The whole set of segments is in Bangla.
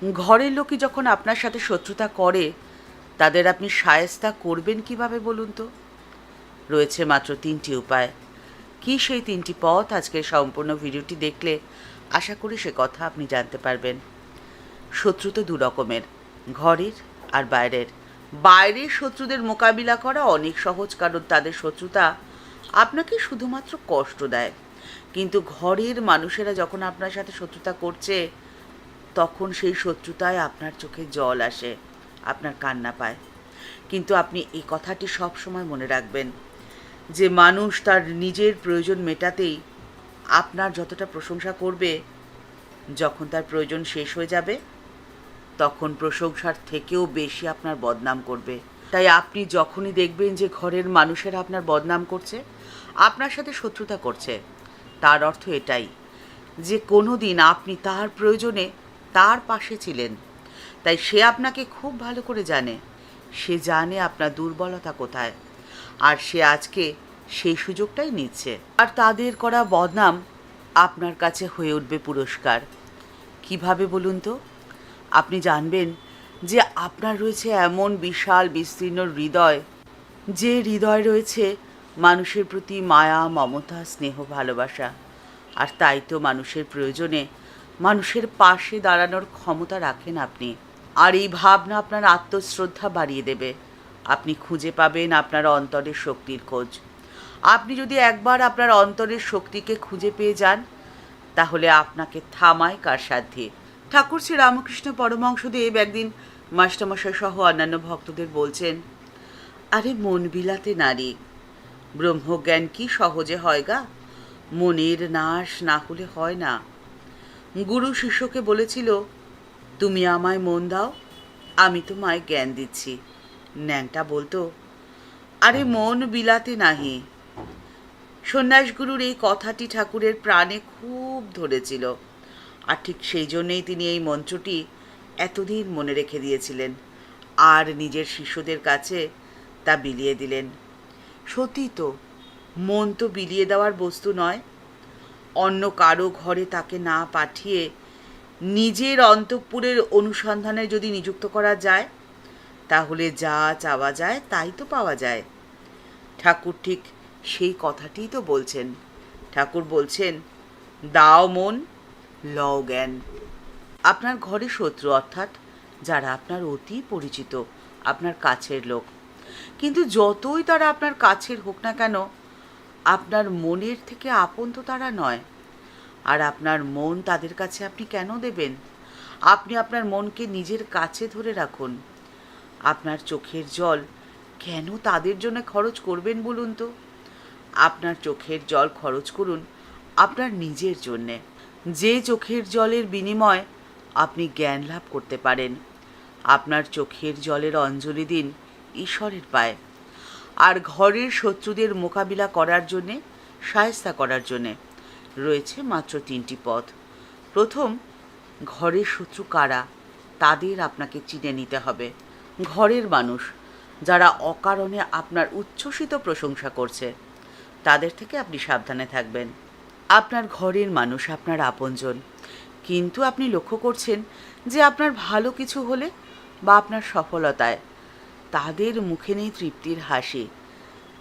ঘরের লোকই যখন আপনার সাথে শত্রুতা করে, তাদের আপনি শায়েস্তা করবেন কিভাবে বলুন তো? রয়েছে মাত্র ৩টি উপায়। কী সেই ৩টি পথ আজকের সম্পূর্ণ ভিডিওটি দেখলে আশা করি সে কথা আপনি জানতে পারবেন। শত্রু তো দু রকমের, ঘরের আর বাইরের। বাইরের শত্রুদের মোকাবিলা করা অনেক সহজ, কারণ তাদের শত্রুতা আপনাকে শুধুমাত্র কষ্ট দেয়। কিন্তু ঘরের মানুষেরা যখন আপনার সাথে শত্রুতা করছে, তখন সেই শত্রুতায় আপনার চোখে জল আসে, আপনার কান্না পায়। কিন্তু আপনি এই কথাটি সব সময় মনে রাখবেন যে মানুষ তার নিজের প্রয়োজন মেটাতেই আপনার যতটা প্রশংসা করবে, যখন তার প্রয়োজন শেষ হয়ে যাবে তখন প্রশংসার থেকেও বেশি আপনার বদনাম করবে। তাই আপনি যখনই দেখবেন যে ঘরের মানুষেরা আপনার বদনাম করছে, আপনার সাথে শত্রুতা করছে, তার অর্থ এটাই যে কোনো দিন আপনি তার প্রয়োজনে তার পাশে ছিলেন। তাই সে আপনাকে খুব ভালো করে জানে, সে জানে আপনার দুর্বলতা কোথায়, আর সে আজকে সেই সুযোগটাই নিচ্ছে। আর তাদের করা বদনাম আপনার কাছে হয়ে উঠবে পুরস্কার। কিভাবে বলুন তো? আপনি জানবেন যে আপনার রয়েছে এমন বিশাল বিস্তীর্ণ হৃদয়, যে হৃদয় রয়েছে মানুষের প্রতি মায়া, মমতা, স্নেহ, ভালোবাসা। আর তাই তো মানুষের প্রয়োজনে মানুষের পাশে দাঁড়ানোর ক্ষমতা রাখেন আপনি। আর এই ভাবনা আপনার আত্মশ্রদ্ধা বাড়িয়ে দেবে। আপনি খুঁজে পাবেন আপনার অন্তরের শক্তির খোঁজ। আপনি যদি একবার আপনার অন্তরের শক্তিকে খুঁজে পেয়ে যান, তাহলে আপনাকে থামায় কার সাধ্যে। ঠাকুর শ্রী রামকৃষ্ণ পরমহংসদেব একদিন মাস্টারমশাই সহ অন্যান্য ভক্তদের বলছেন, আরে মন বিলাতে নারী, ব্রহ্মজ্ঞান কি সহজে হয় গা, মনের নাশ না হলে হয় না। গুরু শিষ্যকে বলেছিল, তুমি আমায় মন দাও, আমি তোমায় জ্ঞান দিচ্ছি। ন্যাংটা বলতো, আরে মন বিলাতে নাহি। সন্ন্যাসগুরুর এই কথাটি ঠাকুরের প্রাণে খুব ধরেছিল, আর ঠিক সেই জন্যেই তিনি এই মন্ত্রটি এতদিন মনে রেখে দিয়েছিলেন আর নিজের শিষ্যদের কাছে তা বিলিয়ে দিলেন। সত্যি তো, মন তো বিলিয়ে দেওয়ার বস্তু নয়। অন্য কারো ঘরে তাকে না পাঠিয়ে নিজের অন্তঃপুরের অনুসন্ধানে যদি নিযুক্ত করা যায়, তাহলে যা চাওয়া যায় তাই তো পাওয়া যায়। ঠাকুর ঠিক সেই কথাটিই তো বলছেন। ঠাকুর বলছেন, দাও মন, লও জ্ঞান। আপনার ঘরে শত্রু, অর্থাৎ যারা আপনার অতি পরিচিত, আপনার কাছের লোক, কিন্তু যতই তারা আপনার কাছের হোক না কেন, আপনার মনের থেকে আপন তো তারা নয়। আর আপনার মন তাদের কাছে আপনি কেন দেবেন? আপনি আপনার মনকে নিজের কাছে ধরে রাখুন। আপনার চোখের জল কেন তাদের জন্য খরচ করবেন বলুন তো? আপনার চোখের জল খরচ করুন আপনার নিজের জন্যে। যে চোখের জলের বিনিময়ে আপনি জ্ঞান লাভ করতে পারেন। আপনার চোখের জলের অঞ্জলি দিন ঈশ্বরের পায়ে। আর ঘরের শত্রুদের মোকাবিলা করার জন্যে, শায়েস্তা করার জন্যে রয়েছে মাত্র 3টি পথ। প্রথম, ঘরের শত্রু কারা তাদের আপনাকে চিনে নিতে হবে। ঘরের মানুষ যারা অকারণে আপনার উচ্ছ্বসিত প্রশংসা করছে, তাদের থেকে আপনি সাবধানে থাকবেন। আপনার ঘরের মানুষ আপনার আপনজন, কিন্তু আপনি লক্ষ্য করছেন যে আপনার ভালো কিছু হলে বা আপনার সফলতায় তাদের মুখে নেই তৃপ্তির হাসি,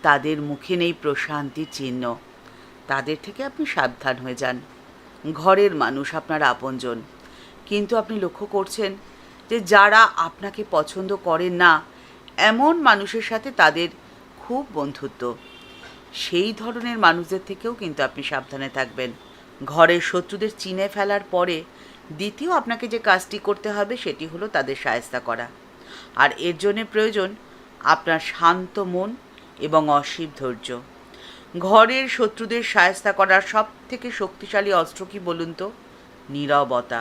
তাদের মুখে নেই প্রশান্তির চিহ্ন। তাদের থেকে আপনি সাবধান হয়ে যান। ঘরের মানুষ আপনার আপনজন, কিন্তু আপনি লক্ষ্য করছেন যে যারা আপনাকে পছন্দ করেন না, এমন মানুষের সাথে তাদের খুব বন্ধুত্ব। সেই ধরনের মানুষদের থেকেও কিন্তু আপনি সাবধানে থাকবেন। ঘরের শত্রুদের চিনে ফেলার পরে দ্বিতীয় আপনাকে যে কাজটি করতে হবে সেটি হলো তাদের শায়েস্তা করা। আর এর জন্যে প্রয়োজন আপনার শান্ত মন এবং অসীম ধৈর্য। ঘরের শত্রুদের শায়েস্তা করার সব থেকে শক্তিশালী অস্ত্র কি বলুন তো? নীরবতা।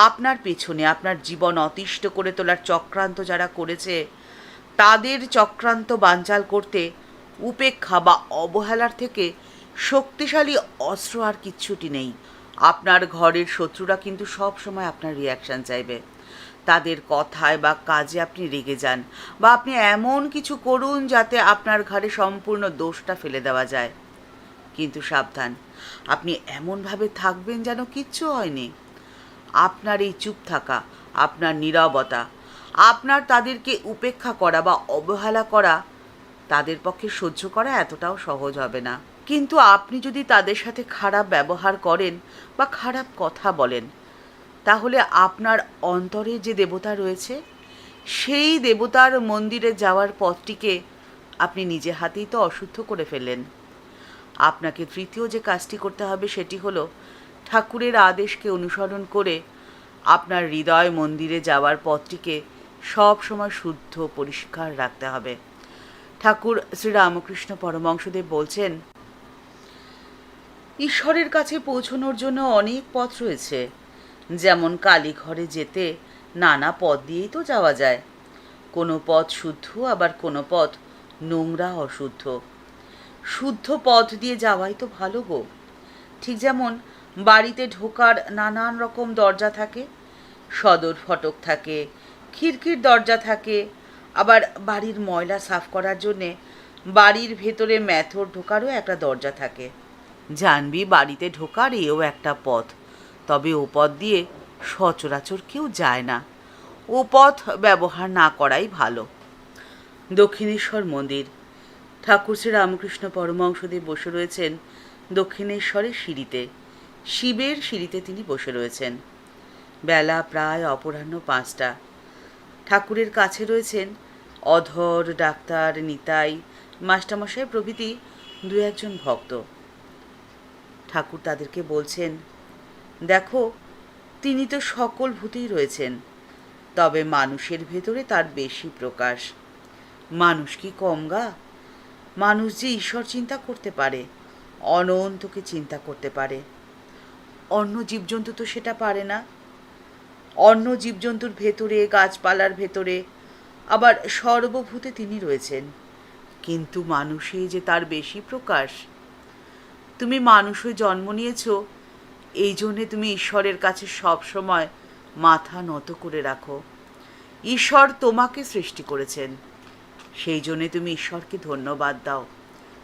আপনার পেছনে আপনার জীবন অতিষ্ঠ করে তোলার চক্রান্ত যারা করেছে, তাদের চক্রান্ত বানচাল করতে উপেক্ষা বা অবহেলার থেকে শক্তিশালী অস্ত্র আর কিচ্ছুটি নেই। আপনার ঘরের শত্রুরা কিন্তু সব সময় আপনার রিয়াকশান চাইবে। তাদের কথায় বা কাজে আপনি রেগে যান, বা আপনি এমন কিছু করুন যাতে আপনার ঘাড়ে সম্পূর্ণ দোষটা ফেলে দেওয়া যায়। কিন্তু সাবধান, আপনি এমনভাবে থাকবেন যেন কিচ্ছু হয়নি। আপনার এই চুপ থাকা, আপনার নীরবতা, আপনার তাদেরকে উপেক্ষা করা বা অবহেলা করা তাদের পক্ষে সহ্য করা এতটাও সহজ হবে না। কিন্তু আপনি যদি তাদের সাথে খারাপ ব্যবহার করেন বা খারাপ কথা বলেন, তাহলে আপনার অন্তরে যে দেবতা রয়েছে সেই দেবতার মন্দিরে যাওয়ার পথটিকে আপনি নিজে হাতেই তো অশুদ্ধ করে ফেললেন। আপনাকে তৃতীয় যে কাজটি করতে হবে সেটি হলো ঠাকুরের আদেশকে অনুসরণ করে আপনার হৃদয় মন্দিরে যাওয়ার পথটিকে সব সময় শুদ্ধ পরিষ্কার রাখতে হবে। ঠাকুর শ্রীরামকৃষ্ণ পরমহংসদেব বলছেন, ঈশ্বরের কাছে পৌঁছনোর জন্য অনেক পথ রয়েছে। যেমন কালীঘরে যেতে নানা পথ দিয়েই তো যাওয়া যায়। কোনো পথ শুদ্ধ, আবার কোনো পথ নোংরা অশুদ্ধ। শুদ্ধ পথ দিয়ে যাওয়াই তো ভালো গো। ঠিক যেমন বাড়িতে ঢোকার নানান রকম দরজা থাকে, সদর ফটক থাকে, খিড়কির দরজা থাকে, আবার বাড়ির ময়লা সাফ করার জন্যে বাড়ির ভেতরে মেথর ঢোকারও একটা দরজা থাকে। জানবি বাড়িতে ঢোকার এও একটা পথ, তবে ও পথ দিয়ে সচরাচর কেউ যায় না। ও পথ ব্যবহার না করাই ভালো। দক্ষিণেশ্বর মন্দির। ঠাকুর শ্রী রামকৃষ্ণ পরমহংসদেব বসে রয়েছেন দক্ষিণেশ্বরের সিঁড়িতে। শিবের সিঁড়িতে তিনি বসে রয়েছেন। বেলা প্রায় অপরাহ্ন 5টা। ঠাকুরের কাছে রয়েছেন অধর, ডাক্তার, নিতাই, মাস্টারমশাই প্রভৃতি 2-1 ভক্ত। ঠাকুর তাদেরকে বলছেন, দেখো, তিনি তো সকল ভূতেই রয়েছেন, তবে মানুষের ভেতরে তার বেশি প্রকাশ। মানুষ কি কম গা? মানুষ যে ঈশ্বর চিন্তা করতে পারে, অনন্তকে চিন্তা করতে পারে। অন্য জীবজন্তু তো সেটা পারে না। অন্য জীবজন্তুর ভেতরে, গাছপালার ভেতরে, আবার সর্বভূতে তিনি রয়েছেন, কিন্তু মানুষে যে তার বেশি প্রকাশ। তুমি মানুষ হয়ে জন্ম নিয়েছ, এই জন্যে তুমি ঈশ্বরের কাছে সব সময় মাথা নত করে রাখো। ঈশ্বর তোমাকে সৃষ্টি করেছেন, সেই জন্যে তুমি ঈশ্বরকে ধন্যবাদ দাও।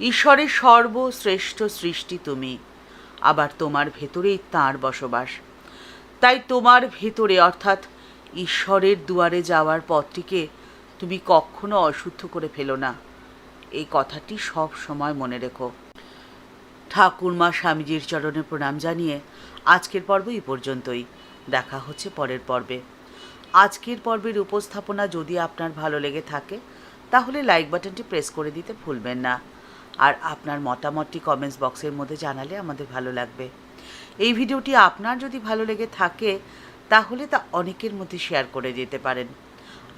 ঈশ্বরের সর্বশ্রেষ্ঠ সৃষ্টি তুমি, আবার তোমার ভেতরেই তাঁর বসবাস। তাই তোমার ভেতরে অর্থাৎ ঈশ্বরের দুয়ারে যাওয়ার পথটিকে তুমি কখনো অশুদ্ধ করে ফেলো না। এই কথাটি সব সময় মনে রেখো। ঠাকুরমা স্বামীজির চরণে প্রণাম জানিয়ে আজকের পর্ব এই পর্যন্তই। দেখা হচ্ছে পরের পর্বে। আজকের পর্বের উপস্থাপনা যদি আপনার ভালো লেগে থাকে তাহলে লাইক বাটনটি প্রেস করে দিতে ভুলবেন না। আর আপনার মতামতটি কমেন্টস বক্সের মধ্যে জানালে আমাদের ভালো লাগবে। এই ভিডিওটি আপনার যদি ভালো লেগে থাকে তাহলে তা অনেকের মধ্যে শেয়ার করে দিতে পারেন।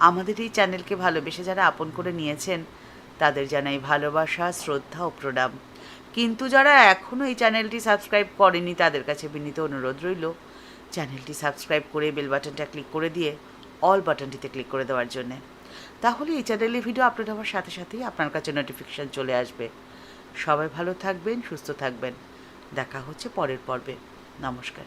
আমাদের এই চ্যানেলকে ভালোবেসে যারা আপন করে নিয়েছেন তাদের জানাই ভালোবাসা, শ্রদ্ধা ও প্রণাম। কিন্তু যারা এখনও এই চ্যানেলটি সাবস্ক্রাইব করেনি তাদের কাছে বিনীত অনুরোধ রইল চ্যানেলটি সাবস্ক্রাইব করে বেল বাটনটা ক্লিক করে দিয়ে অল বাটনটিতে ক্লিক করে দেওয়ার জন্যে। তাহলে এই চ্যানেলে ভিডিও আপলোড হওয়ার সাথে সাথেই আপনার কাছে নোটিফিকেশান চলে আসবে। সবাই ভালো থাকবেন, সুস্থ থাকবেন। দেখা হচ্ছে পরের পর্বে। নমস্কার।